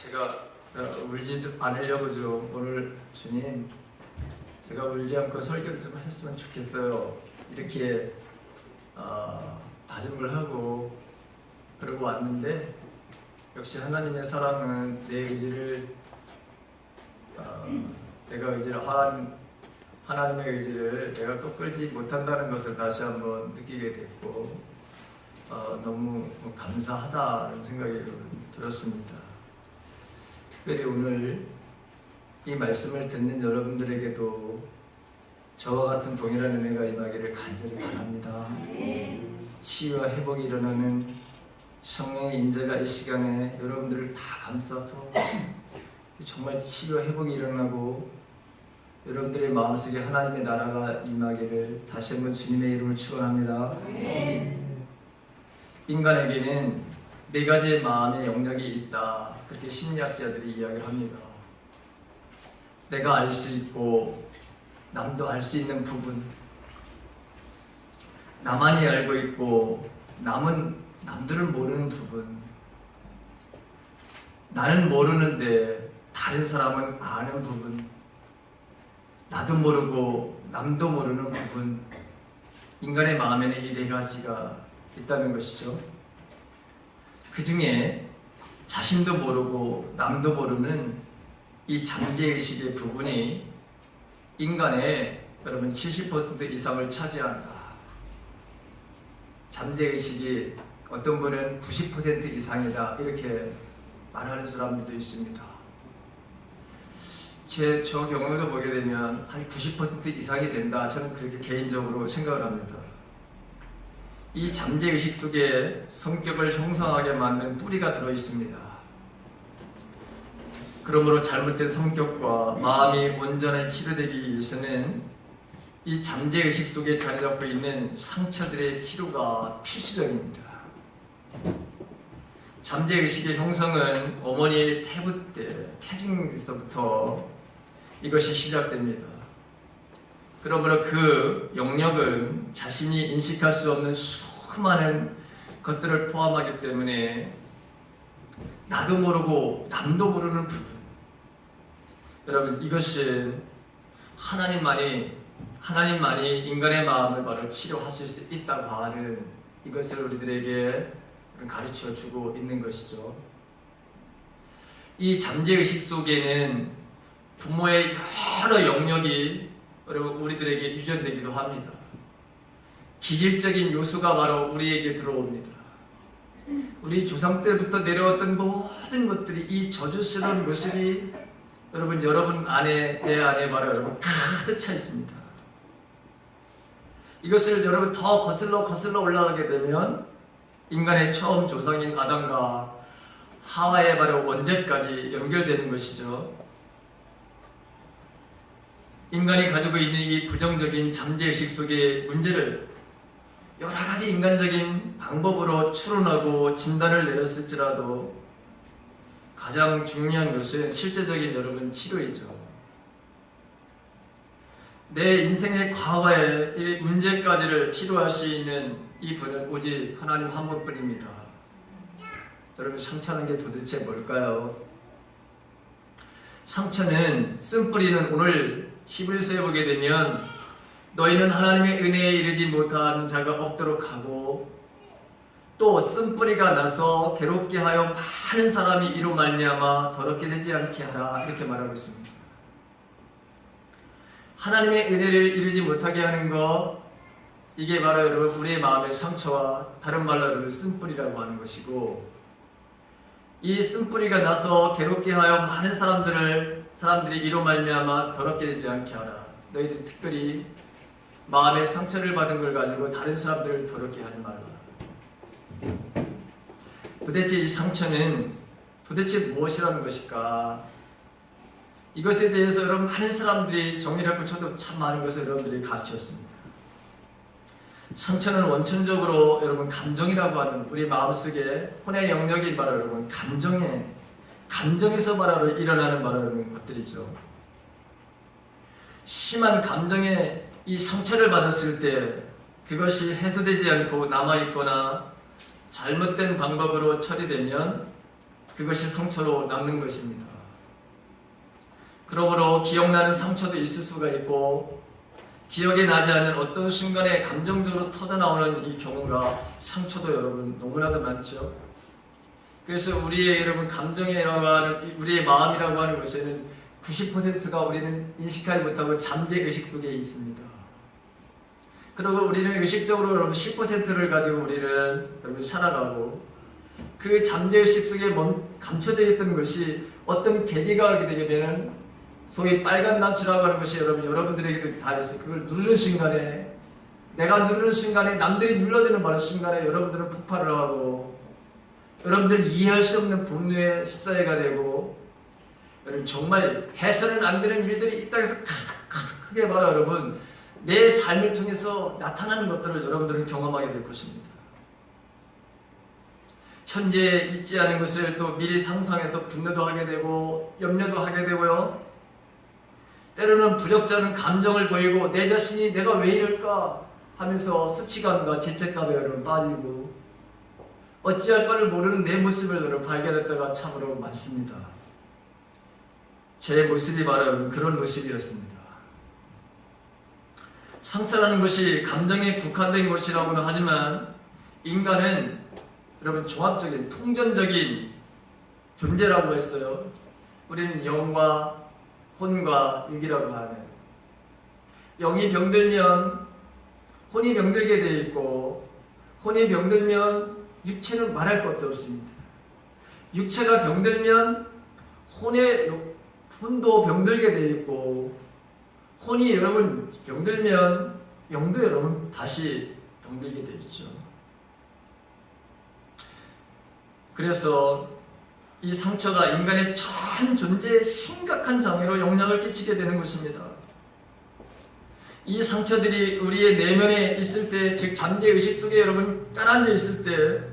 제가 울지 않으려고 좀 오늘 주님 제가 울지 않고 설교를 좀 했으면 좋겠어요. 이렇게 다짐을 하고 그러고 왔는데 역시 하나님의 사랑은 내 의지를 내가 의지를 하나님의 의지를 내가 꺾을지 못한다는 것을 다시 한번 느끼게 됐고 너무 감사하다는 생각이 들었습니다. 특별히 오늘 이 말씀을 듣는 여러분들에게도 저와 같은 동일한 은혜가 임하기를 간절히 바랍니다. 치유와 회복이 일어나는 성령의 임재가 이 시간에 여러분들을 다 감싸서 정말 치유와 회복이 일어나고 여러분들의 마음속에 하나님의 나라가 임하기를 다시 한번 주님의 이름을 축원합니다. 인간에게는 네 가지의 마음의 영역이 있다. 그렇게 심리학자들이 이야기를 합니다. 내가 알 수 있고 남도 알 수 있는 부분, 나만이 알고 있고 남들은 모르는 부분, 나는 모르는데 다른 사람은 아는 부분, 나도 모르고 남도 모르는 부분, 인간의 마음에는 이 네 가지가 있다는 것이죠. 그 중에 자신도 모르고 남도 모르는 이 잠재의식의 부분이 인간의 여러분 70% 이상을 차지한다. 잠재의식이 어떤 분은 90% 이상이다 이렇게 말하는 사람들도 있습니다. 저 경우도 보게 되면 한 90% 이상이 된다. 저는 그렇게 개인적으로 생각을 합니다. 이 잠재의식 속에 성격을 형성하게 만든 뿌리가 들어있습니다. 그러므로 잘못된 성격과 마음이 온전히 치료되기 위해서는 이 잠재의식 속에 자리 잡고 있는 상처들의 치료가 필수적입니다. 잠재의식의 형성은 어머니의 태부 때, 태중에서부터 이것이 시작됩니다. 그러므로 그 영역은 자신이 인식할 수 없는 수많은 것들을 포함하기 때문에 나도 모르고 남도 모르는 부분, 여러분 이것은 하나님만이 인간의 마음을 바로 치료하실 수 있다고 하는 이것을 우리들에게 가르쳐 주고 있는 것이죠. 이 잠재의식 속에는 부모의 여러 영역이 여러분 우리들에게 유전되기도 합니다. 기질적인 요소가 바로 우리에게 들어옵니다. 우리 조상 때부터 내려왔던 모든 것들이 이 저주스러운 모습이 여러분 안에 내 안에 바로 여러분 가득 차 있습니다. 이것을 여러분 더 거슬러 올라가게 되면 인간의 처음 조상인 아담과 하와의 바로 원죄까지 연결되는 것이죠. 인간이 가지고 있는 이 부정적인 잠재의식 속의 문제를 여러 가지 인간적인 방법으로 추론하고 진단을 내렸을지라도 가장 중요한 것은 실제적인 여러분 치료이죠. 내 인생의 과거의 이 문제까지를 치료할 수 있는 이 분은 오직 하나님 한 분뿐입니다. 여러분 상처는 게 도대체 뭘까요? 상처는 쓴뿌리는 오늘 히브리서에 보게 되면 너희는 하나님의 은혜에 이르지 못한 자가 없도록 하고 또 쓴뿌리가 나서 괴롭게 하여 많은 사람이 이로 말미암아 더럽게 되지 않게 하라 이렇게 말하고 있습니다. 하나님의 은혜를 이루지 못하게 하는 것, 이게 바로 여러분 우리의 마음의 상처와 다른 말로 여러분 쓴뿌리라고 하는 것이고, 이 쓴뿌리가 나서 괴롭게 하여 많은 사람들이 이로 말미암아 더럽게 되지 않게 하라. 너희들이 특별히 마음의 상처를 받은 걸 가지고 다른 사람들을 더럽게 하지 말라. 도대체 이 상처는 도대체 무엇이라는 것일까? 이것에 대해서 여러분 많은 사람들이 정리를 하고 저도 참 많은 것을 여러분들이 가르쳤습니다. 상처는 원천적으로 여러분 감정이라고 하는 우리 마음속에 혼의 영역이 바로 여러분 감정에서 바로 일어나는 바로 여러분 것들이죠. 심한 감정에 이 상처를 받았을 때 그것이 해소되지 않고 남아있거나 잘못된 방법으로 처리되면 그것이 상처로 남는 것입니다. 그러므로 기억나는 상처도 있을 수가 있고 기억에 나지 않는 어떤 순간에 감정적으로 터져나오는 이 경우가 상처도 여러분 너무나도 많죠. 그래서 우리의 여러분 감정이라고 하는 우리의 마음이라고 하는 것에는 90%가 우리는 인식하지 못하고 잠재의식 속에 있습니다. 그리고 우리는 의식적으로 여러분 10%를 가지고 우리는 여러분 살아가고 그 잠재의식 속에 감춰져 있던 것이 어떤 계기가 오게 되면은 소위 빨간 단추라고 하는 것이 여러분들에게도 다 있어요. 그걸 누르는 순간에 내가 누르는 순간에 남들이 눌러주는 바로 순간에 여러분들은 폭발을 하고 여러분들 이해할 수 없는 분노의 숫자가 되고 여러분 정말 해서는 안 되는 일들이 이 땅에서 가득하게 바로 여러분 내 삶을 통해서 나타나는 것들을 여러분들은 경험하게 될 것입니다. 현재 있지 않은 것을 또 미리 상상해서 분노도 하게 되고 염려도 하게 되고요. 때로는 부적절한 감정을 보이고 내 자신이 내가 왜 이럴까 하면서 수치감과 죄책감에 여러분 빠지고 어찌할 바를 모르는 내 모습을 여러분 발견했다가 참으로 많습니다. 제 모습이 바로 그런 모습이었습니다. 상처라는 것이 감정에 국한된 것이라고는 하지만 인간은 여러분 종합적인 통전적인 존재라고 했어요. 우리는 영과 혼과 육이라고 하는 영이 병들면 혼이 병들게 되어 있고 혼이 병들면 육체는 말할 것도 없습니다. 육체가 병들면 혼도 병들게 되어 있고 혼이 여러분 병들면 영도 여러분 다시 병들게 되어 있죠. 그래서 이 상처가 인간의 전 존재에 심각한 장애로 영향을 끼치게 되는 것입니다. 이 상처들이 우리의 내면에 있을 때, 즉 잠재의식 속에 여러분 깔아앉아 있을 때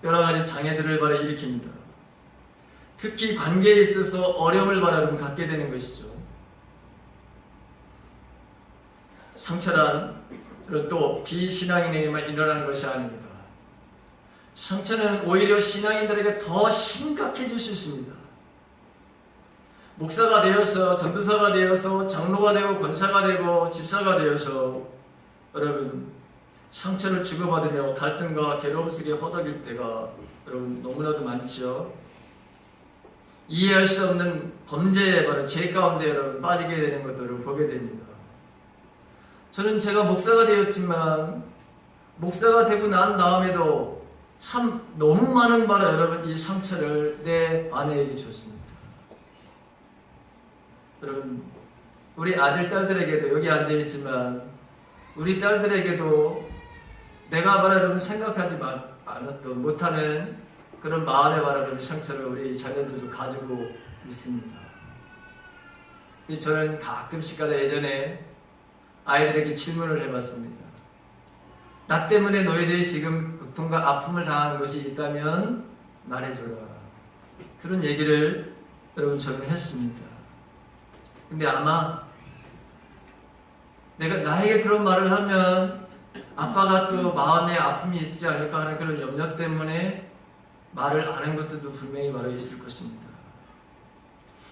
여러 가지 장애들을 바로 일으킵니다. 특히 관계에 있어서 어려움을 바로 여러분 갖게 되는 것이죠. 상처란 또 비신앙인에게만 일어나는 것이 아닙니다. 상처는 오히려 신앙인들에게 더 심각해질 수 있습니다. 목사가 되어서 전도사가 되어서 장로가 되고 권사가 되고 집사가 되어서 여러분 상처를 주고받으며 갈등과 괴로움 속에 허덕일 때가 여러분 너무나도 많죠. 이해할 수 없는 범죄에 바로 죄 가운데 여러분 빠지게 되는 것들을 보게 됩니다. 저는 제가 목사가 되었지만 목사가 되고 난 다음에도 참 너무 많은 바로 여러분 이 상처를 내 아내에게 줬습니다. 여러분 우리 아들 딸들에게도 여기 앉아있지만 우리 딸들에게도 내가 바로 여러분 생각하지 않았던 못하는 그런 마음의 바로 여러분 상처를 우리 자녀들도 가지고 있습니다. 저는 가끔씩가다 예전에 아이들에게 질문을 해봤습니다. 나 때문에 너희들이 지금 고통과 아픔을 당하는 것이 있다면 말해줘라. 그런 얘기를 여러분 저는 했습니다. 근데 아마 내가 나에게 그런 말을 하면 아빠가 또 마음에 아픔이 있지 않을까 하는 그런 염려 때문에 말을 안 한 것들도 분명히 말해 있을 것입니다.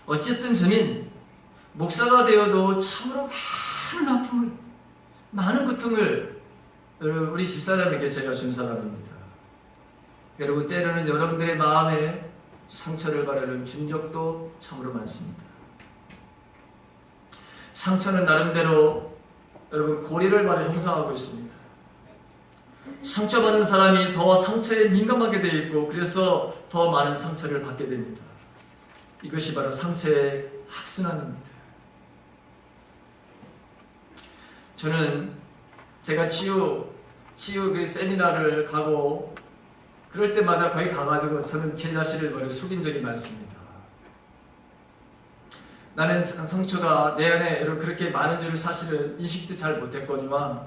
어쨌든 저는 목사가 되어도 참으로 많은 아픔을, 많은 고통을 우리 집사람에게 제가 준 사람입니다. 여러분 때로는 여러분들의 마음에 상처를 바라는 준 적도 참으로 많습니다. 상처는 나름대로 여러분 고리를 바로 형성하고 있습니다. 상처받는 사람이 더 상처에 민감하게 되어 있고 그래서 더 많은 상처를 받게 됩니다. 이것이 바로 상처의 악순환입니다. 저는 제가 치유 그 세미나를 가고 그럴 때마다 거기 가가지고 저는 제 자신을 바로 속인 적이 많습니다. 나는 상처가 내 안에 그렇게 많은 줄을 사실은 인식도 잘 못했거니와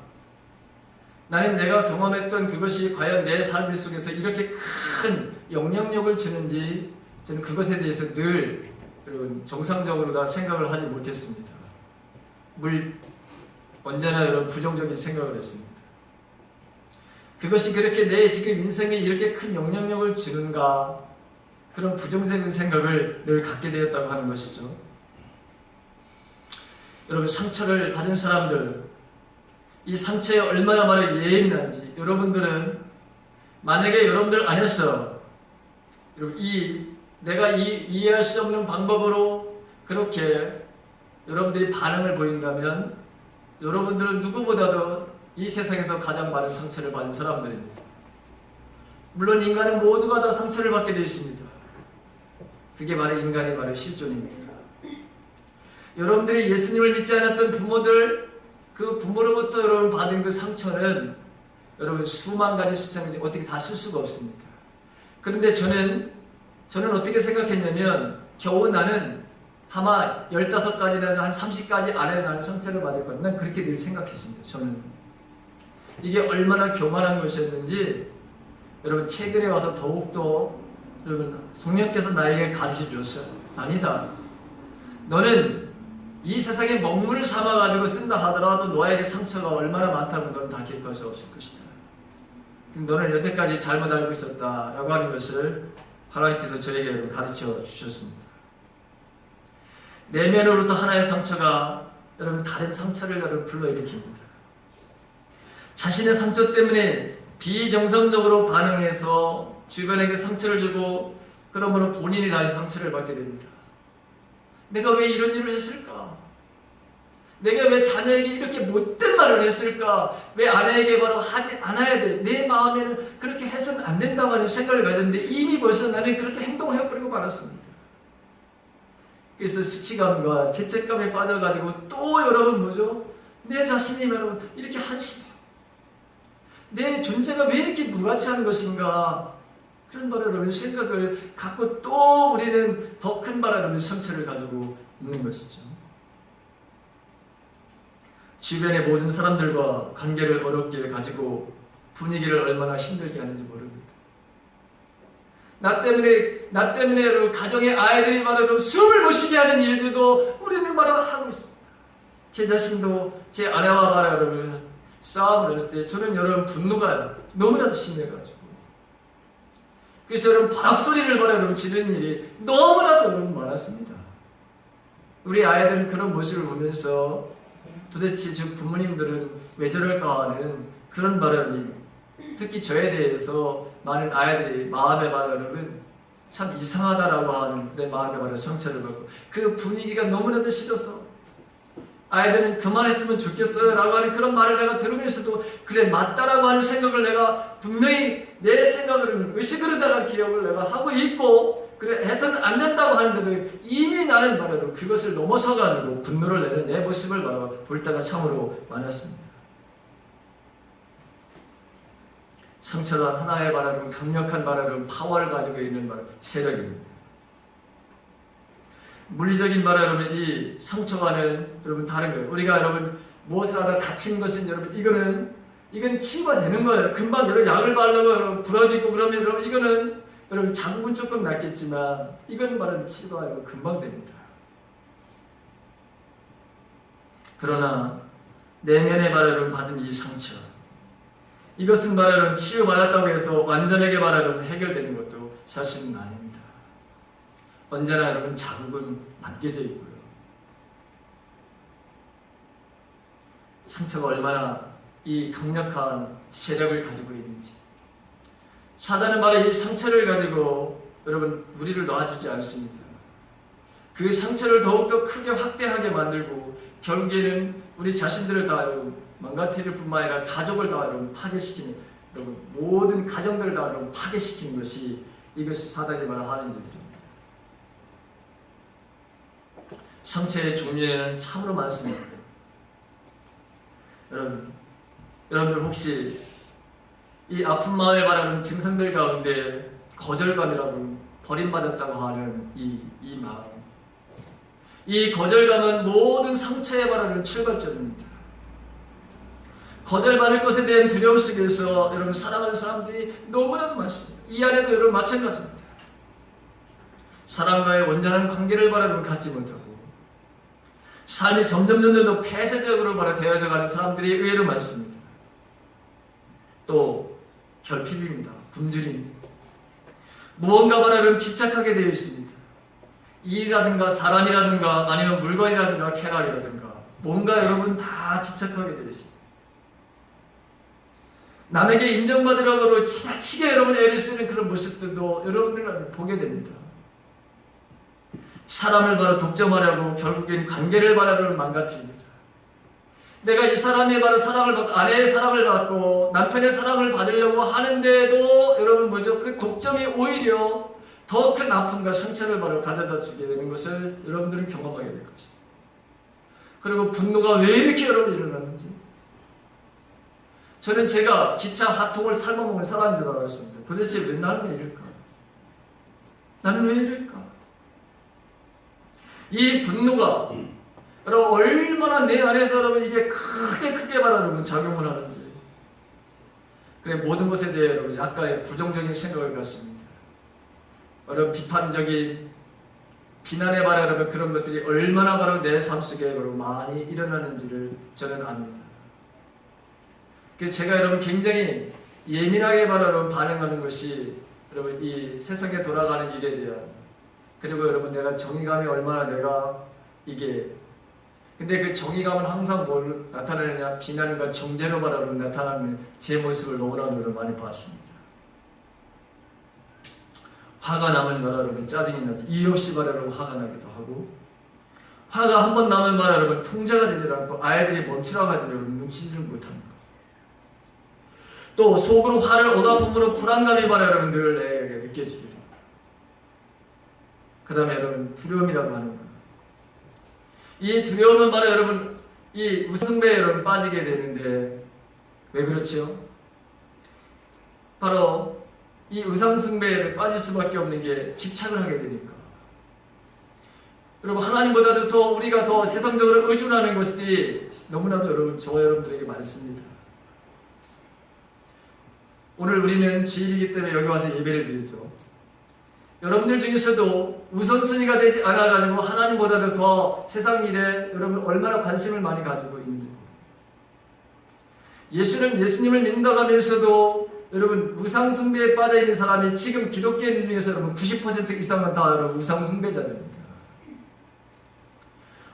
나는 내가 경험했던 그것이 과연 내 삶 속에서 이렇게 큰 영향력을 주는지 저는 그것에 대해서 늘 정상적으로 다 생각을 하지 못했습니다. 언제나 여러분 부정적인 생각을 했습니다. 그것이 그렇게 내 지금 인생에 이렇게 큰 영향력을 주는가? 그런 부정적인 생각을 늘 갖게 되었다고 하는 것이죠. 여러분, 상처를 받은 사람들, 이 상처에 얼마나 많이 예민한지 여러분들은 만약에 여러분들 안에서 내가 이해할 수 없는 방법으로 그렇게 여러분들이 반응을 보인다면 여러분들은 누구보다도 이 세상에서 가장 많은 상처를 받은 사람들입니다. 물론 인간은 모두가 다 상처를 받게 되어 있습니다. 그게 바로 인간의 바로 실존입니다. 여러분들이 예수님을 믿지 않았던 부모들, 그 부모로부터 여러분 받은 그 상처는 여러분 수만 가지 숫자인지 어떻게 다 쓸 수가 없습니다. 그런데 저는 어떻게 생각했냐면 겨우 나는 아마 15가지나 한 30가지 안에 나는 상처를 받을 거다. 난 그렇게 늘 생각했습니다. 저는 이게 얼마나 교만한 것이었는지 여러분 최근에 와서 더욱더 여러분 성령께서 나에게 가르쳐 주었어요. 아니다. 너는 이 세상에 먹물을 삼아가지고 쓴다 하더라도 너에게 상처가 얼마나 많다면 너는 다 겪을 수 없을 것이다. 너는 여태까지 잘못 알고 있었다 라고 하는 것을 하나님께서 저에게 가르쳐 주셨습니다. 내면으로부터 하나의 상처가 여러분 다른 상처를 여러분 불러일으킵니다. 자신의 상처 때문에 비정상적으로 반응해서 주변에게 상처를 주고 그러므로 본인이 다시 상처를 받게 됩니다. 내가 왜 이런 일을 했을까? 내가 왜 자녀에게 이렇게 못된 말을 했을까? 왜 아내에게 바로 하지 않아야 돼? 내 마음에는 그렇게 해서는 안 된다고 하는 생각을 가졌는데 이미 벌써 나는 그렇게 행동을 해버리고 말았습니다. 그래서 수치감과 죄책감에 빠져가지고 또 여러분 뭐죠? 내 자신이 여러분 이렇게 한심해. 내 존재가 왜 이렇게 무가치한 것인가? 그런 바라는 생각을 갖고 또 우리는 더 큰 바라는 상처를 가지고 있는 것이죠. 주변의 모든 사람들과 관계를 어렵게 가지고 분위기를 얼마나 힘들게 하는지 모릅니다. 나 때문에 여러분 가정의 아이들이 말하는 숨을 못 쉬게 하는 일들도 우리는 하고 있습니다. 제 자신도 제 아내와 말하는 싸움을 했을 때 저는 여러분 분노가 너무나도 심해가지고 그래서 여러분 바락소리를 여러분 지르는 일이 너무나도 여러분 많았습니다. 우리 아이들은 그런 모습을 보면서 도대체 저 부모님들은 왜 저럴까 하는 그런 바람이 특히 저에 대해서 많은 아이들이 마음의 여러분 참 이상하다라고 하는 내 마음의 바로 상처를 받고 그 분위기가 너무나도 싫어서 아이들은 그만했으면 좋겠어요 라고 하는 그런 말을 내가 들으면서도 그래 맞다라고 하는 생각을 내가 분명히 내 생각으로는 의식으로 다가 기억을 내가 하고 있고 그래 해서는 안 된다고 하는데도 이미 나는 바로 그것을 넘어서가지고 분노를 내는 내 모습을 바로 볼 때가 참으로 많았습니다. 상처란 하나의 바라는 강력한 바라는 파워를 가지고 있는 바로 세력입니다. 물리적인 바라는 이 상처와는 여러분 다른 거예요. 우리가 여러분 무엇을 하다 다친 것은 여러분 이건 치유가 되는 거예요. 금방 여러분 약을 바르고 여러분 부러지고 그러면 여러분 이거는 여러분 장군 조금 낫겠지만 이건 말하는 치유가 여러분 금방 됩니다. 그러나 내면에 바라는 받은 이 상처 이것은 바라는 치유받았다고 해서 완전하게 바라는 해결되는 것도 사실은 아닙니다. 언제나 여러분 자국은 남겨져 있고요. 상처가 얼마나 이 강력한 세력을 가지고 있는지 사단은 바로 이 상처를 가지고 여러분 우리를 놔주지 않습니다. 그 상처를 더욱더 크게 확대하게 만들고 결국에는 우리 자신들을 다 여러분 망가뜨릴 뿐만 아니라 가족을 다 여러분 파괴시키는 여러분 모든 가정들을 다 여러분 파괴시키는 것이 이것이 사단이 말하는 일들입니다. 상처의 종류에는 참으로 많습니다. 여러분들 혹시 이 아픈 마음에 바라는 증상들 가운데 거절감이라고 버림받았다고 하는 이 마음 이 거절감은 모든 상처에 바라는 출발점입니다. 거절받을 것에 대한 두려움 속에서 여러분 살아가는 사람들이 너무나도 많습니다. 이 안에도 여러분 마찬가지입니다. 사람과의 온전한 관계를 바라는 갖지 못하고 삶이 점점 더 폐쇄적으로 되어져 가는 사람들이 의외로 많습니다. 또 결핍입니다. 굶주림입니다. 무언가 바로 여러분 집착하게 되어 있습니다. 일이라든가 사람이라든가 아니면 물건이라든가 쾌락이라든가 뭔가 여러분 다 집착하게 되어 있습니다. 남에게 인정받으려고 지나치게 여러분 애를 쓰는 그런 모습들도 여러분들 보게 됩니다. 사람을 바로 독점하려고 결국엔 관계를 바로 망가뜨립니다. 내가 이 사람의 바로 사랑을 받고 아내의 사랑을 받고 남편의 사랑을 받으려고 하는데도 여러분 뭐죠? 그 독점이 오히려 더 큰 아픔과 상처를 바로 가져다 주게 되는 것을 여러분들은 경험하게 될 것입니다. 그리고 분노가 왜 이렇게 여러분 일어나는지 저는 제가 기차 핫통을 삶아먹은 사람인 줄 알았습니다. 도대체 왜 나는 왜 이럴까? 나는 왜 이럴까? 이 분노가 여러분 얼마나 내 안에서 여러분 이게 크게 바로 여러분 작용을 하는지 그래 모든 것에 대해 여러분 약간의 부정적인 생각을 갖습니다. 여러분 비판적인 비난의 바로 여러분 그런 것들이 얼마나 바로 내 삶 속에 여러분 많이 일어나는지를 저는 압니다. 그래서 제가 여러분 굉장히 예민하게 바로 여러분 반응하는 것이 여러분 이 세상에 돌아가는 일에 대한 그리고 여러분 내가 정의감이 얼마나 내가 이게 근데 그 정의감은 항상 뭘 나타내느냐 비난과 정죄로 바로 여러분 나타나는 제 모습을 너무나도 여러분 많이 봤습니다. 화가 나면 바로 여러분 짜증이 나지 이유 없이 바로 여러분 화가 나기도 하고 화가 한 번 나면 바로 여러분 통제가 되지 않고 아이들이 멈추라고 하더라도 여러분 눈치지를 못합니다. 또 속으로 화를 얻어품으로 불안감이 바로 여러분 늘 내게 느껴지게 됩니다. 그 다음에 여러분 두려움이라고 하는 거예요. 이 두려움은 바로 여러분 이 우상숭배에 여러분 빠지게 되는데 왜 그렇죠? 바로 이 우상숭배에 빠질 수밖에 없는 게 집착을 하게 되니까 여러분 하나님보다도 더 우리가 더 세상적으로 의존하는 것이 너무나도 여러분 저와 여러분들에게 많습니다. 오늘 우리는 주일이기 때문에 여기 와서 예배를 드리죠. 여러분들 중에서도 우선순위가 되지 않아가지고 하나님보다도 더 세상 일에 여러분 얼마나 관심을 많이 가지고 있는지 예수님을 믿는다면서도 여러분 우상숭배에 빠져있는 사람이 지금 기독교인 중에서 여러분 90% 이상은 다 여러분 우상숭배자들입니다.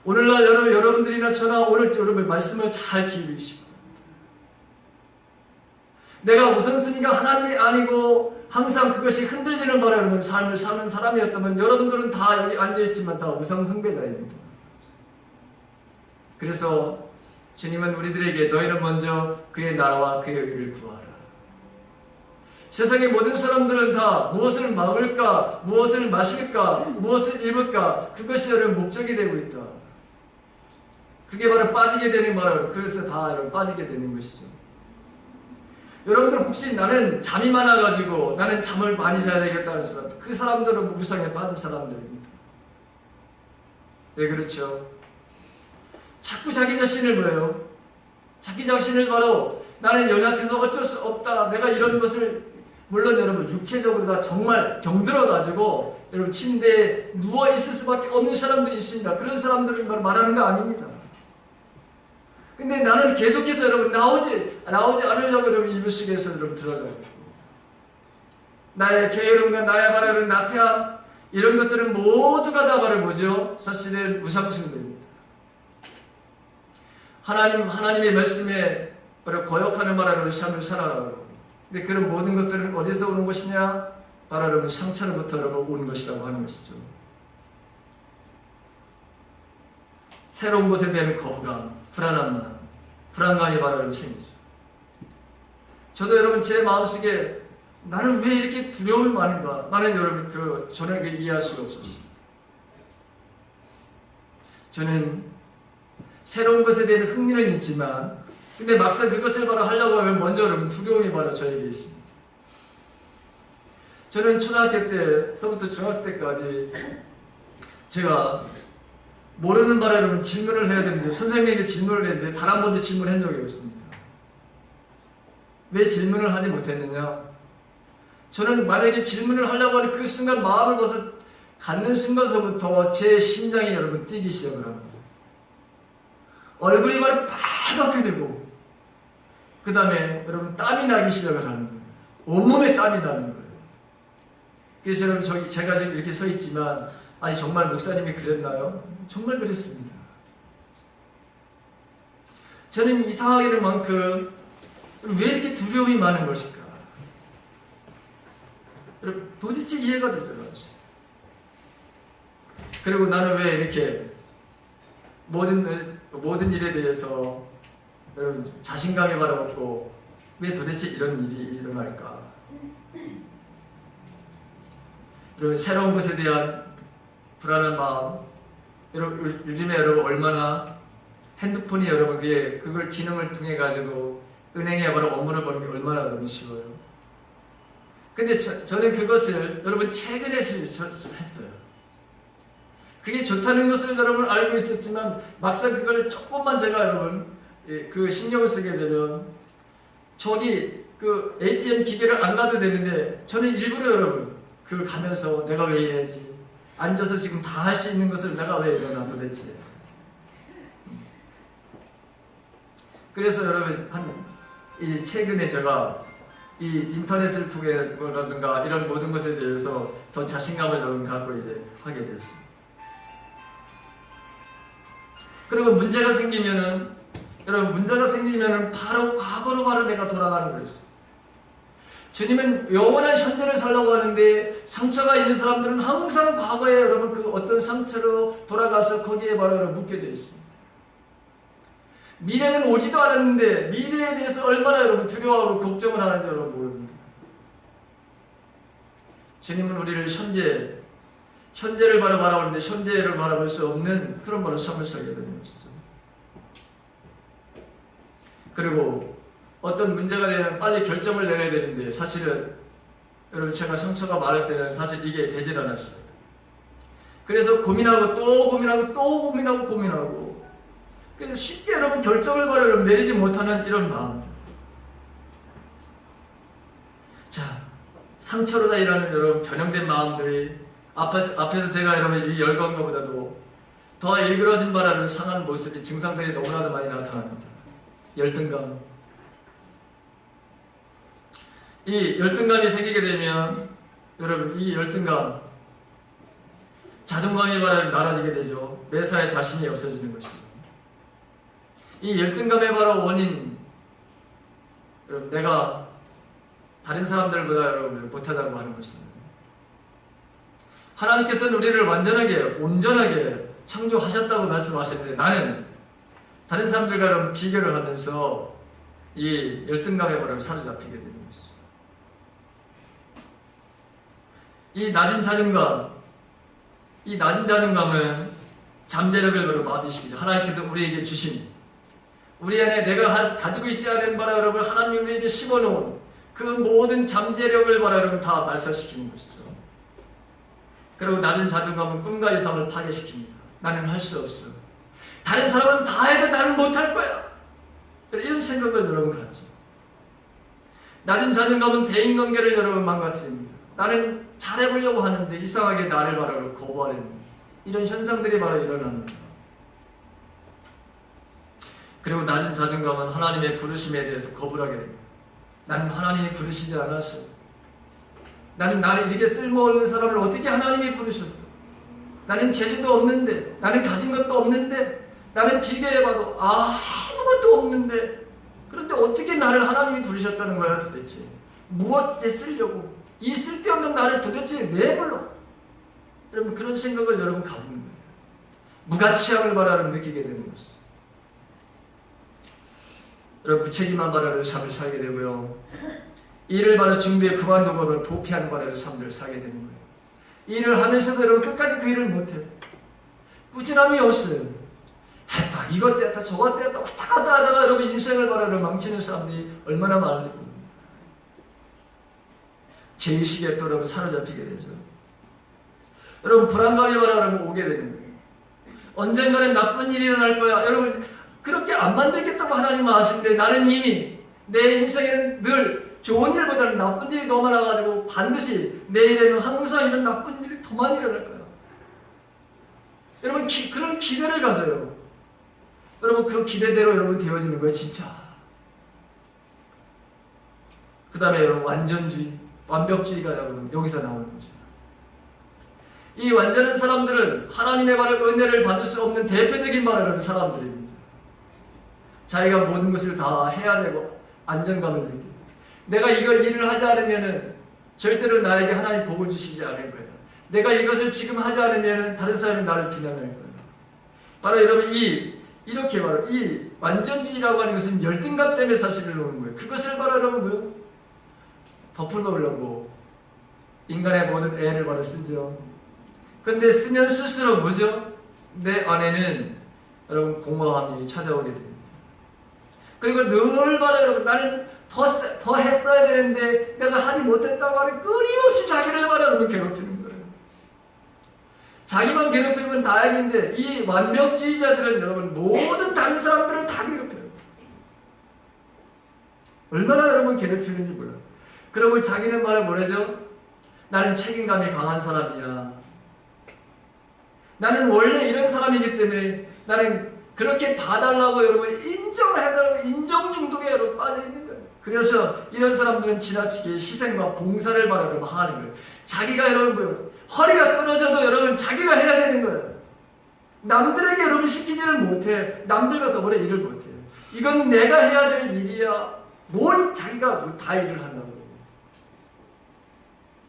오늘날 여러분들이나 저나 오늘 여러분 말씀을 잘 기울이시고 내가 우선순위가 하나님이 아니고 항상 그것이 흔들리는 바로 여러분 삶을 사는 사람이었다면 여러분들은 다 여기 앉아있지만 다 우상숭배자입니다. 그래서 주님은 우리들에게 너희는 먼저 그의 나라와 그의 의를 구하라. 세상의 모든 사람들은 다 무엇을 먹을까, 무엇을 마실까, 무엇을 입을까 그것이 여러분 목적이 되고 있다. 그게 바로 빠지게 되는 바로 그래서 다 여러분 빠지게 되는 것이죠. 여러분들 혹시 나는 잠이 많아가지고 나는 잠을 많이 자야 되겠다는 사람 그 사람들은 우상에 빠진 사람들입니다. 네 그렇죠. 자꾸 자기 자신을 뭐예요? 자기 자신을 바로 나는 연약해서 어쩔 수 없다. 내가 이런 것을 물론 여러분 육체적으로 다 정말 병들어가지고 여러분 침대에 누워있을 수밖에 없는 사람들이 있습니다. 그런 사람들을 말하는 거 아닙니다. 근데 나는 계속해서 여러분 나오지 않으려고 여러분 일부 속에서 여러분 들어가고 나의 게으름과 나의 바로 여러분 나태함 이런 것들은 모두가 다 바로 뭐죠? 사실은 우상숭배입니다. 하나님의 말씀에 바로 거역하는 바로 삶을 살아가고 근데 그런 모든 것들은 어디서 오는 것이냐? 바로 여러분 상처로부터 여러분 오는 것이라고 하는 것이죠. 새로운 것에 대한 거부감 불안감이 바로 여러분 생기죠. 저도 여러분 제 마음속에 나는 왜 이렇게 두려움이 많은가? 나는 여러분 저는 이해할 수가 없었어요. 저는 새로운 것에 대한 흥미는 있지만 근데 막상 그것을 바로 하려고 하면 먼저 여러분 두려움이 바로 저에게 있습니다. 저는 초등학교 때서부터 중학교 때까지 제가 모르는 바로 여러분 질문을 해야 되는데 선생님에게 질문을 했는데 단 한 번도 질문한 적이 없습니다. 왜 질문을 하지 못했느냐? 저는 만약에 질문을 하려고 하는 그 순간 마음을 갖는 순간서부터 제 심장이 여러분 뛰기 시작을 합니다. 얼굴이 바로 빨갛게 되고 그 다음에 여러분 땀이 나기 시작을 하는 거예요. 온몸에 땀이 나는 거예요. 그래서 여러분 제가 지금 이렇게 서 있지만 아니 정말 목사님이 그랬나요? 정말 그랬습니다. 저는 이상하게만큼 왜 이렇게 두려움이 많은 것일까? 여러분 도대체 이해가 되더라고요. 그리고 나는 왜 이렇게 모든 일에 대해서 여러분 자신감이 바라봤고 왜 도대체 이런 일이 일어날까? 여러분 새로운 것에 대한 불안한 마음, 여러분 요즘에 여러분 얼마나 핸드폰이 여러분 그걸 기능을 통해 가지고 은행에 바로 업무를 보는 게 얼마나 여러분 쉬워요. 근데 저는 그것을 여러분 최근에 했어요. 그게 좋다는 것을 여러분 알고 있었지만 막상 그걸 조금만 제가 여러분 그 신경을 쓰게 되면 저기 그 ATM 기계를 안 가도 되는데 저는 일부러 여러분 그걸 가면서 내가 왜 이래야지 앉아서 지금 다 할 수 있는 것을 내가 왜 이러나 도대체. 그래서 여러분 이 최근에 제가 이 인터넷을 통해라든가 이런 모든 것에 대해서 더 자신감을 여러분 갖고 이제 하게 되었습니다. 그리고 문제가 생기면은 바로 과거로 바로 내가 돌아가는 거였어요. 주님은 영원한 현재를 살라고 하는데 상처가 있는 사람들은 항상 과거에 여러분 그 어떤 상처로 돌아가서 거기에 바로 여러분 묶여져 있습니다. 미래는 오지도 않았는데 미래에 대해서 얼마나 여러분 두려워하고 걱정을 하는지 여러분 모릅니다. 주님은 우리를 현재를 바라보는데 현재를 바라볼 수 없는 그런 바로 삶을 살게 되는 것이죠. 그리고 어떤 문제가 되면 빨리 결정을 내려야 되는데 사실은 여러분 제가 상처가 많을 때는 사실 이게 되질 않았어요. 그래서 고민하고 또 고민하고 또 고민하고 그래서 쉽게 여러분 결정을 바로 내리지 못하는 이런 마음. 자, 상처로 다 일하는 여러분 변형된 마음들이 앞에서 제가 여러분 이 열거한 것보다도 더 일그러진 바라는 상한 모습이 증상들이 너무나도 많이 나타납니다. 열등감. 이 열등감이 생기게 되면 여러분 이 열등감 자존감이 바로 낮아지게 되죠. 매사에 자신이 없어지는 것이죠. 이 열등감의 바로 원인 여러분 내가 다른 사람들보다 여러분 못하다고 하는 것입니다. 하나님께서는 우리를 완전하게 온전하게 창조하셨다고 말씀하셨는데 나는 다른 사람들과 여러분 비교를 하면서 이 열등감에 바로 사로잡히게 되는 것이죠. 이 낮은 자존감은 잠재력을 여러분 마비시키죠. 하나님께서 우리에게 주신 우리 안에 내가 가지고 있지 않은 바라 여러분 하나님이 우리에게 심어놓은 그 모든 잠재력을 바라 여러분 다 말살시키는 것이죠. 그리고 낮은 자존감은 꿈과 이상을 파괴시킵니다. 나는 할 수 없어. 다른 사람은 다 해도 나는 못할 거야. 이런 생각을 여러분 갖죠. 낮은 자존감은 대인관계를 여러분 망가뜨립니다. 나는 잘해보려고 하는데 이상하게 나를 바라고 거부하는 이런 현상들이 바로 일어납니다. 그리고 낮은 자존감은 하나님의 부르심에 대해서 거부를 하게 됩니다. 나는 하나님이 부르시지 않았어. 나는 이렇게 쓸모없는 사람을 어떻게 하나님이 부르셨어? 나는 재주도 없는데, 나는 가진 것도 없는데, 나는 비교해봐도 아무것도 없는데, 그런데 어떻게 나를 하나님이 부르셨다는 거야 도대체? 무엇에 쓰려고? 이 쓸데없는 나를 도대체 왜 불러? 여러분 그런 생각을 여러분 가지는 거예요. 무가치함을 바라는 느끼게 되는 것이죠. 여러분 부채기만 바라는 삶을 살게 되고요. 일을 바로 준비해 그만두고 도피하는 바라는 삶을 살게 되는 거예요. 일을 하면서도 여러분 끝까지 그 일을 못해요. 꾸준함이 없어요. 했다 이것 했다 저것 했다 왔다 갔다 하다가 여러분 인생을 바라는 망치는 사람들이 얼마나 많은지 모릅니다. 죄의식에 또 여러분 사로잡히게 되죠. 여러분 불안감이 바라는 오게 되는 거예요. 언젠가는 나쁜 일이 일어날 거야. 여러분 그렇게 안 만들겠다고 하나님은 아시는데 나는 이미 내 인생에는 늘 좋은 일보다는 나쁜 일이 더 많아가지고 반드시 내일에는 항상 이런 나쁜 일이 더 많이 일어날 거야. 여러분 그런 기대를 가져요. 여러분 그 기대대로 여러분 되어지는 거예요 진짜. 그 다음에 여러분 완전주의, 완벽주의가 여러분 여기서 나오는 거죠. 이 완전한 사람들은 하나님의 말을 은혜를 받을 수 없는 대표적인 말을 하는 사람들입니다. 자기가 모든 것을 다 해야 되고 안정감을 느끼고 내가 이걸 일을 하지 않으면 절대로 나에게 하나님 복을 주시지 않을 거예요. 내가 이것을 지금 하지 않으면 다른 사람이 나를 비난할 거예요. 바로 여러분 이렇게 바로 이 완전주의라고 하는 것은 열등감 때문에 사실을 놓는 거예요. 그것을 바로 여러분 뭐요? 덮으려고 인간의 모든 애를 바로 쓰죠. 그런데 쓰면 쓸수록 뭐죠? 내 안에는 여러분 공허함이 찾아오게 됩니다. 그리고 늘 바로 여러분 나는 더 했어야 되는데 내가 하지 못했다고 하는 끊임없이 자기를 바로 여러분 괴롭히는 거예요. 자기만 괴롭히면 다행인데 이 완벽주의자들은 여러분 모든 다른 사람들을 다 괴롭혀요. 얼마나 여러분 괴롭히는지 몰라요. 그러고 자기는 말을 뭐라죠? 나는 책임감이 강한 사람이야. 나는 원래 이런 사람이기 때문에 나는 그렇게 봐달라고 여러분 인정을 해달라고 인정 중독에 여러분 빠져 있는 거예요. 그래서 이런 사람들은 지나치게 희생과 봉사를 바로 여러분 하는 거예요. 자기가 여러분 뭐예요? 허리가 끊어져도 여러분 자기가 해야 되는 거예요. 남들에게 여러분 시키지를 못해. 남들과 더불어 일을 못해. 이건 내가 해야 될 일이야. 뭘 자기가 다 일을 한다고.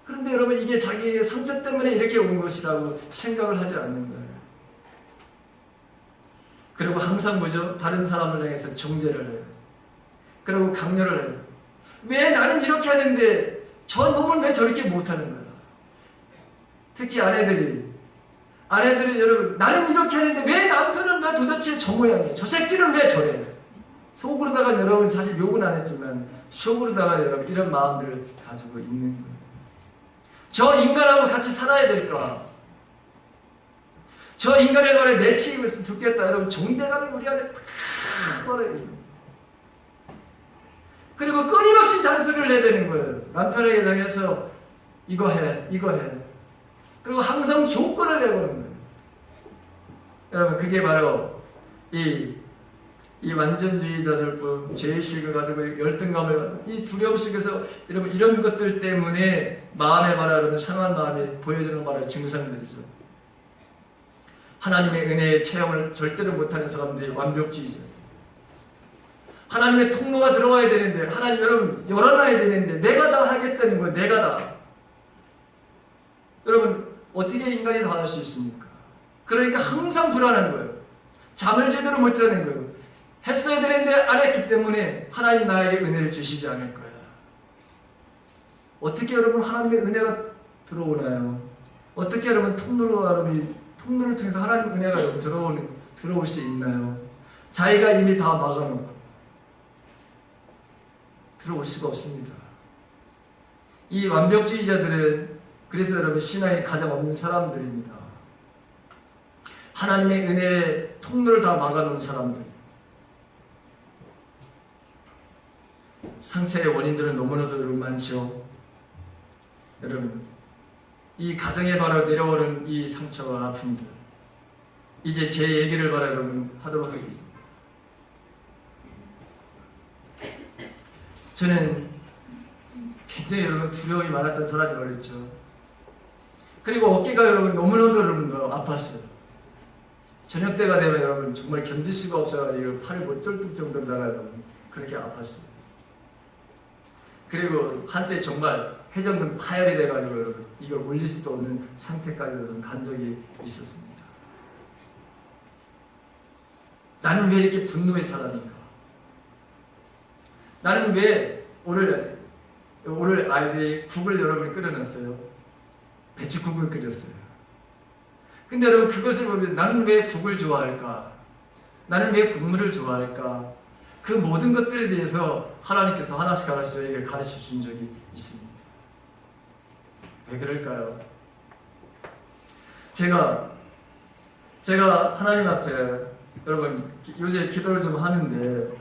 그런데 여러분 이게 자기의 상처 때문에 이렇게 온 것이라고 생각을 하지 않는 거예요. 그리고 항상 뭐죠? 다른 사람을 향해서 정죄를 해요. 그리고 강요를 해요. 왜 나는 이렇게 하는데 저 놈은 왜 저렇게 못하는 거야? 특히 아내들이 여러분 나는 이렇게 하는데 왜 남편은 왜 도대체 저 모양이야? 저 새끼는 왜 저래? 속으로다가 여러분 사실 욕은 안 했지만 속으로다가 여러분 이런 마음들을 가지고 있는 거예요. 저 인간하고 같이 살아야 될까? 저 인간을 말해 내치고 있으면 좋겠다. 여러분 정죄감이 우리 안에 탁 벌어요. 그리고 끊임없이 잔소리를 해야 되는 거예요. 남편에게 당해서 이거 해. 그리고 항상 조건을 내보는 거예요. 여러분 그게 바로 이 완전주의자들 죄의식을 가지고 열등감을 가지고 이 두려움 속에서 여러분 이런 것들 때문에 마음에 바로 여러분 상한 마음이 보여지는 바로 증상들이죠. 하나님의 은혜의 체험을 절대로 못하는 사람들이 완벽주의자. 하나님의 통로가 들어와야 되는데 하나님 여러분 열어놔야 되는데 내가 다 하겠다는 거예요. 내가 다. 여러분 어떻게 인간이 다 할 수 있습니까? 그러니까 항상 불안한 거예요. 잠을 제대로 못 자는 거예요. 했어야 되는데 안 했기 때문에 하나님 나에게 은혜를 주시지 않을 거야. 어떻게 여러분 하나님의 은혜가 들어오나요? 어떻게 여러분 통로를 통해서 하나님의 은혜가 여러분 들어올 수 있나요? 자기가 이미 다 막아놓고 들어올 수가 없습니다. 이 완벽주의자들은 그래서 여러분 신앙이 가장 없는 사람들입니다. 하나님의 은혜의 통로를 다 막아놓은 사람들. 상처의 원인들은 너무나도 많죠. 여러분 이 가정에 바로 내려오는 이 상처와 아픔들 이제 제 얘기를 바로 여러분 하도록 하겠습니다. 저는 굉장히 여러분 두려움이 많았던 사람이 말했죠. 그리고 어깨가 여러분 너무나도 여러분 아팠어요. 저녁 때가 되면 여러분 정말 견딜 수가 없어가지고 팔이 못 쫄뚝 정도다가 여러분 그렇게 아팠어요. 그리고 한때 정말 회전근 파열이 돼가지고 여러분 이걸 올릴 수도 없는 상태까지 여러분 간 적이 있었습니다. 나는 왜 이렇게 분노의 사람인가? 나는 왜 오늘 아이들이 국을 여러분이 끓여놨어요. 배추국을 끓였어요. 근데 여러분 그것을 보면 나는 왜 국을 좋아할까? 나는 왜 국물을 좋아할까? 그 모든 것들에 대해서 하나님께서 하나씩 저에게 가르쳐 주신 적이 있습니다. 왜 그럴까요? 제가 하나님 앞에 여러분 요새 기도를 좀 하는데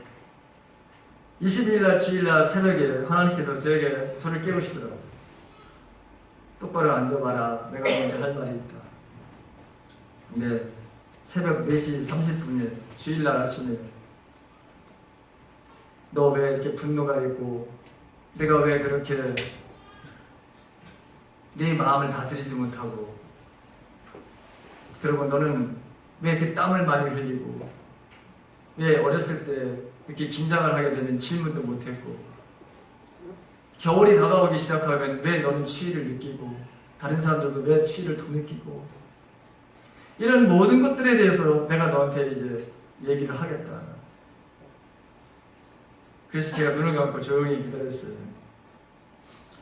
22일날 주일날 새벽에 하나님께서 저에게 저를 깨우시더라고요. 똑바로 앉아봐라. 내가 너한테 할 말이 있다. 근데 새벽 4시 30분에 주일날 아침에 너 왜 이렇게 분노가 있고 내가 왜 그렇게 네 마음을 다스리지 못하고 그러고 너는 왜 그 땀을 많이 흘리고 왜 어렸을 때 이렇게 긴장을 하게 되면 질문도 못했고 겨울이 다가오기 시작하면 왜 너는 추위를 느끼고 다른 사람들도 왜 추위를 더 느끼고 이런 모든 것들에 대해서 내가 너한테 이제 얘기를 하겠다. 그래서 제가 눈을 감고 조용히 기다렸어요.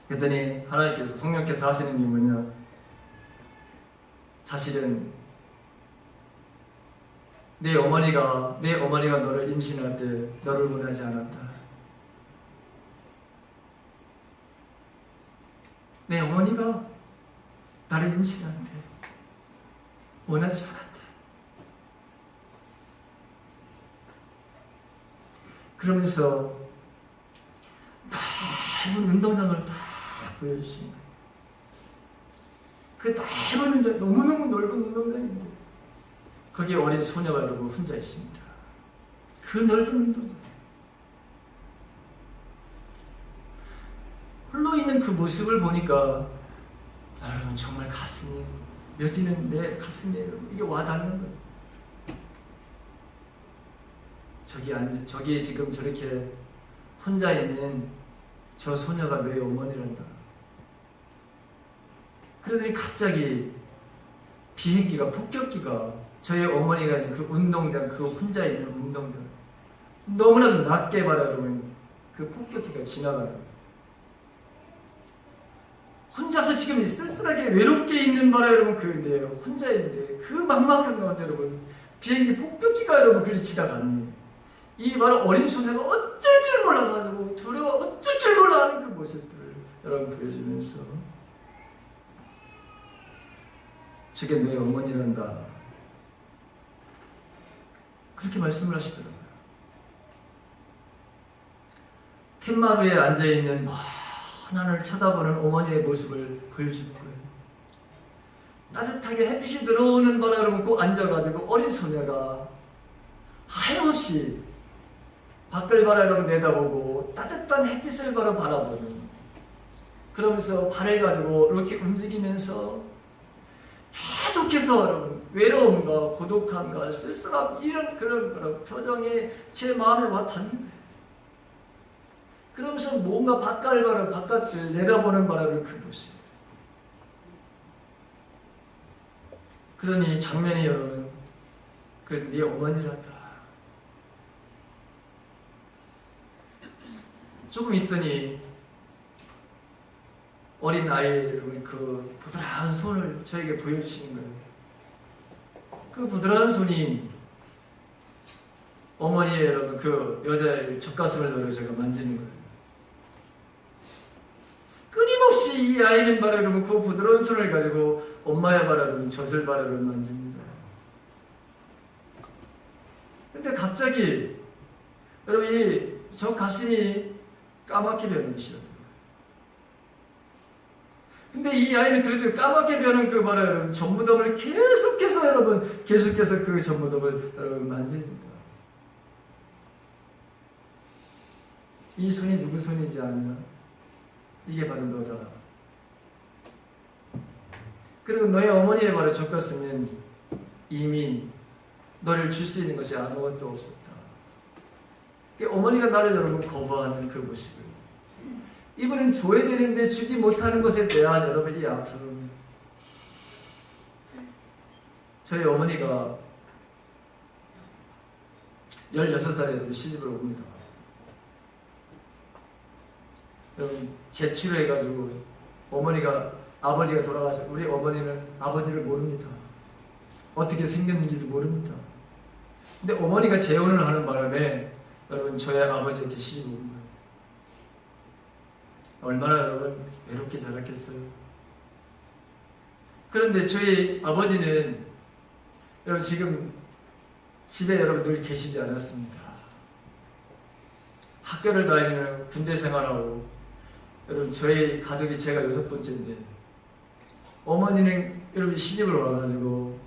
그랬더니 하나님께서 성령께서 하시는 게 뭐냐, 사실은 내 어머니가 너를 임신할 때 너를 원하지 않았다. 내 어머니가 나를 임신하는데 원하지 않았다. 그러면서 넓은 운동장을 딱 보여주신 거예요. 그 넓은 운동, 너무너무 넓은 운동장인데 거기에 어린 소녀가 여러분 혼자 있습니다. 그 넓은 운동장. 홀로 있는 그 모습을 보니까 여러분 정말 가슴이 맺이는 내 가슴에 이게 와닿는 거예요. 저기에 지금 저렇게 혼자 있는 저 소녀가 내 어머니란다. 그러더니 갑자기 비행기가, 폭격기가 저희 어머니가 있는 그 운동장, 그 혼자 있는 운동장 너무나도 낮게 봐라 여러분. 그 폭격기가 지나가요. 혼자서 지금 쓸쓸하게 외롭게 있는 바라 여러분. 근데 혼자 있는데 그 막막한 가운데 여러분 비행기 폭격기가 여러분 그리 지나가니 이 바로 어린 소녀가 어쩔 줄 몰라가지고 두려워 어쩔 줄 몰라 하는 그 모습들을 여러분 보여주면서 저게 내 어머니란다 그렇게 말씀을 하시더라고요. 텐마루에 앉아있는 하나님을 쳐다보는 어머니의 모습을 보여주는 거예요. 따뜻하게 햇빛이 들어오는 바라 여러분 꼭 앉아가지고 어린 소녀가 하염없이 밖을 바라 여러분 내다보고 따뜻한 햇빛을 바라보는, 그러면서 발을 가지고 이렇게 움직이면서 계속해서 여러분 외로움과 고독함과 쓸쓸함 이런 그런 표정이 제 마음에 와 닿는 거예요. 그러면서 뭔가 바깥을 내다보는 바람을 그 모습. 그러니 장면이 여러분 그 네 어머니란다. 조금 있더니 어린 아이를 그 보드라운 손을 저에게 보여주시는 거예요. 그 보드라운 손이 어머니의 여러분 그 여자의 젖가슴을 노려 제가 만지는 거예요. 끊임없이 이 아이는 바라 여러분 그 부드러운 손을 가지고 엄마의 바라 여러분 젖을 바라 여러분 만집니다. 근데 갑자기 여러분 이 저 가슴이 까맣게 변하기 시작합니다. 근데 이 아이는 그래도 까맣게 변한 그 바라 여러분 젖무덤을 계속해서 그 젖무덤을 여러분 만집니다. 이 손이 누구 손인지 아냐? 이게 바로 너다. 그리고 너의 어머니의 바로 젖가슴은 이미 너를 줄 수 있는 것이 아무것도 없었다. 어머니가 나를 여러분 거부하는 그 모습을 이분은 줘야 되는데 주지 못하는 것에 대한 여러분 이 아픔. 저희 어머니가 16살에 시집을 옵니다. 여러분 제출해가지고 아버지가 돌아가서 우리 어머니는 아버지를 모릅니다. 어떻게 생겼는지도 모릅니다. 근데 어머니가 재혼을 하는 바람에 여러분 저희 아버지한테 시집을 온 거예요. 얼마나 여러분 외롭게 자랐겠어요. 그런데 저희 아버지는 여러분 지금 집에 여러분 늘 계시지 않았습니다. 학교를 다니는 군대 생활하고 여러분 저희 가족이 제가 6번째인데 어머니는 여러분 시집을 와가지고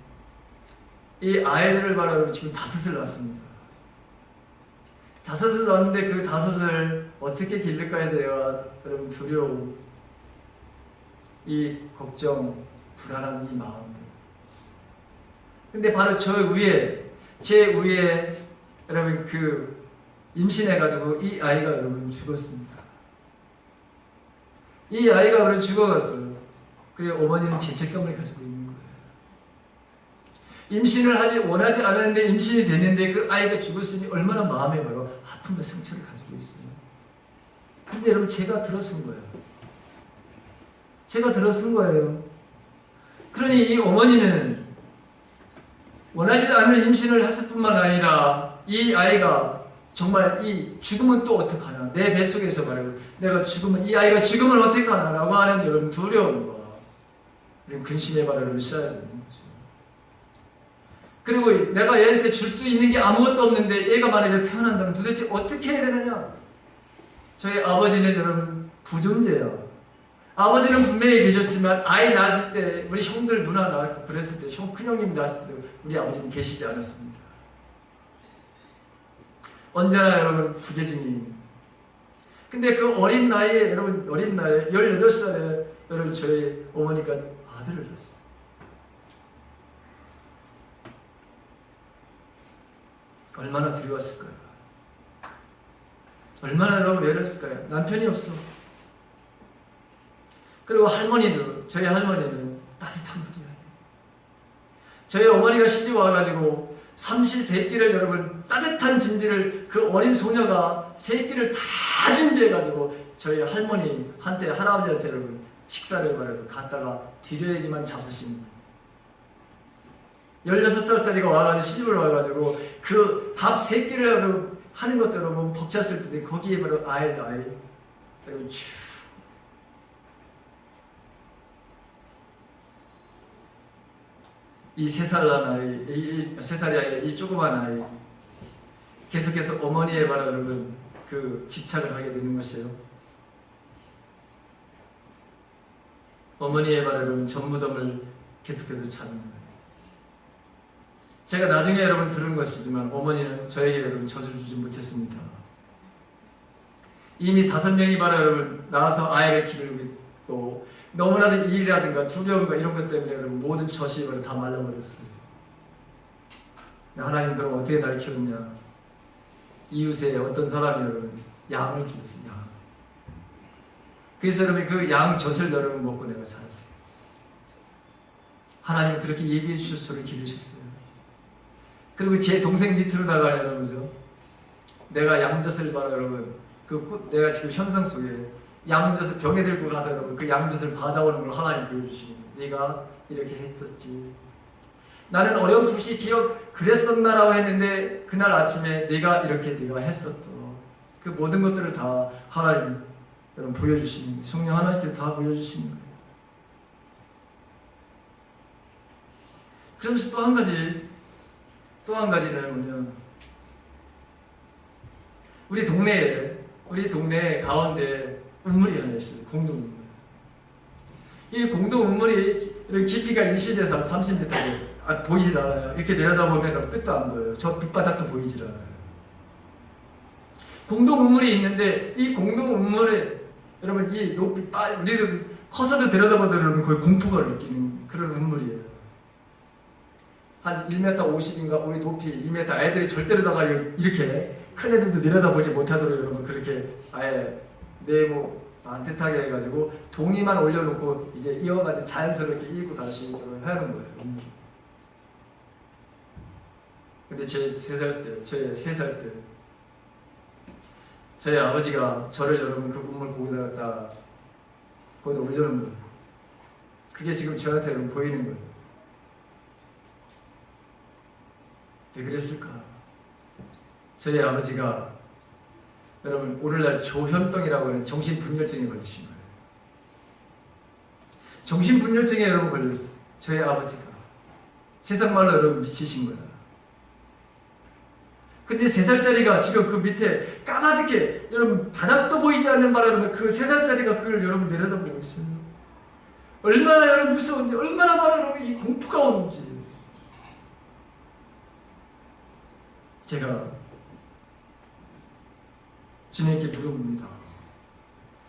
이 아이들을 바라보고 지금 5을 낳았습니다. 5을 낳았는데 그 5을 어떻게 기를까에 대한 여러분 두려움, 이 걱정, 불안한 이 마음들. 근데 바로 제 위에 여러분 그 임신해가지고 이 아이가 여러분 죽었습니다. 이 아이가 여러분 죽어갔어요. 그리고 어머니는 죄책감을 가지고 있는 거예요. 임신을 원하지 않았는데 임신이 됐는데 그 아이가 죽었으니 얼마나 마음에 바로 아픔과 상처를 가지고 있어요. 근데 여러분 제가 들어쓴 거예요. 제가 들어쓴 거예요. 그러니 이 어머니는 원하지 않는 임신을 했을 뿐만 아니라 이 아이가 정말 이 죽으면 또 어떡하나, 내 뱃속에서 말이고 내가 죽으면 이 아이가 죽으면 어떡하나 라고 하는 여러분 두려움과 근심의 발을 써야 되는 거죠. 그리고 내가 얘한테 줄 수 있는 게 아무것도 없는데 얘가 만약에 태어난다면 도대체 어떻게 해야 되느냐. 저희 아버지는 여러분 부존재야. 아버지는 분명히 계셨지만 아이 낳았을 때 우리 형들 누나 낳았고 그랬을 때 큰형님 낳았을 때도 우리 아버지는 계시지 않았습니다. 언제나 여러분 부재중인. 근데 그 어린 나이에 18살에 여러분 저희 어머니가 아들을 낳았어요. 얼마나 두려웠을까요? 얼마나 여러분 외로웠을까요? 남편이 없어. 그리고 저희 할머니는 따뜻한 분이에요. 저희 어머니가 시집 와가지고 삼시세끼를 여러분 따뜻한 진지를 그 어린 소녀가 세끼를 다 준비해가지고 저희 할아버지한테 여러분 식사를 말해도 갖다가 드려야지만 잡수신 16살짜리가 와가지고 시집을 와가지고 그 밥 세끼를 하는 것도 여러분 벅찼을 때 거기에 바로 아이 여러분 이 3살 난 아이, 3살이 아니라 이 조그만 아이 계속해서 어머니의 바로 여러분 그 집착을 하게 되는 것이에요. 어머니의 바로 여러분 전무덤을 계속해서 찾는 거예요. 제가 나중에 여러분 들은 것이지만 어머니는 저에게 여러분 젖을 주지 못했습니다. 이미 5명이 바로 여러분 나와서 아이를 기르고 있고 너무나도 일이라든가 두려움과 이런 것 때문에 여러분 모든 젖이 다 말라버렸어요. 하나님 그럼 어떻게 날 키웠냐? 이웃에 어떤 사람이 여러분 양을 기르었어요. 양. 그래서 여러분 그 양 젖을 여러분 먹고 내가 살았어요. 하나님 그렇게 얘기해 주셔서 저를 기르셨어요. 그리고 제 동생 밑으로다가 여러분죠. 내가 양젖을 봐라 여러분. 내가 지금 현상 속에 양젖을 병에 들고 가서 여러분 그 양젖을 받아오는 걸 하나님 보여주시는 거예요. 네가 이렇게 했었지. 나는 어렴풋이 그랬었나라고 했는데 그날 아침에 네가 했었어. 그 모든 것들을 다 하나님 여러분 보여주시는 거예요. 성령 하나님께서 다 보여주시는 거예요. 그러면서 또 한 가지는 뭐냐, 우리 동네 가운데 우물이 하나 있어요. 공동 우물. 이 공동 우물이 깊이가 20에서 30m 보이질 않아요. 이렇게 내려다보면 끝도 안 보여요. 저 밑바닥도 보이질 않아요. 공동 우물이 있는데 이 공동 우물에 여러분 이 높이 우리도 커서도 들여다보다 여러분 거의 공포가 느끼는 그런 우물이에요. 한 1m 50인가 우리 높이 2m 애들이 절대로 다가 이렇게 큰 애들도 내려다보지 못하도록 여러분 그렇게 아예 네모 반듯하게 해가지고 동이만 올려놓고 이제 이어가지고 자연스럽게 이고 다시 하는 거예요. 근데 제 3살 때 저희 아버지가 저를 여러분 그 우물 거기다 올려놓은 거예요. 그게 지금 저한테 여러분 보이는 거예요. 왜 그랬을까? 저희 아버지가 여러분 오늘날 조현병이라고 하는 정신분열증에 걸리신 거예요. 정신분열증에 여러분 걸렸어요. 저희 아버지가 세상말로 여러분 미치신 거예요. 근데 3살짜리가 지금 그 밑에 까마득게 여러분 바닥도 보이지 않는 바람에 그 3살짜리가 그걸 여러분 내려다보고 있어요. 얼마나 여러분 무서운지, 얼마나 여러분 이 공포가 오는지. 제가 주님께 물어봅니다.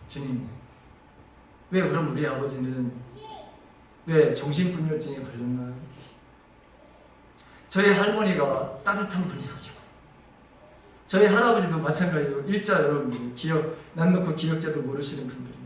주님, 왜 그럼 우리 아버지는 왜 정신분열증에 걸렸나요? 저희 할머니가 따뜻한 분이가지고 저희 할아버지도 마찬가지로 일자 여러분들 기억 난 놓고 기억자도 모르시는 분들이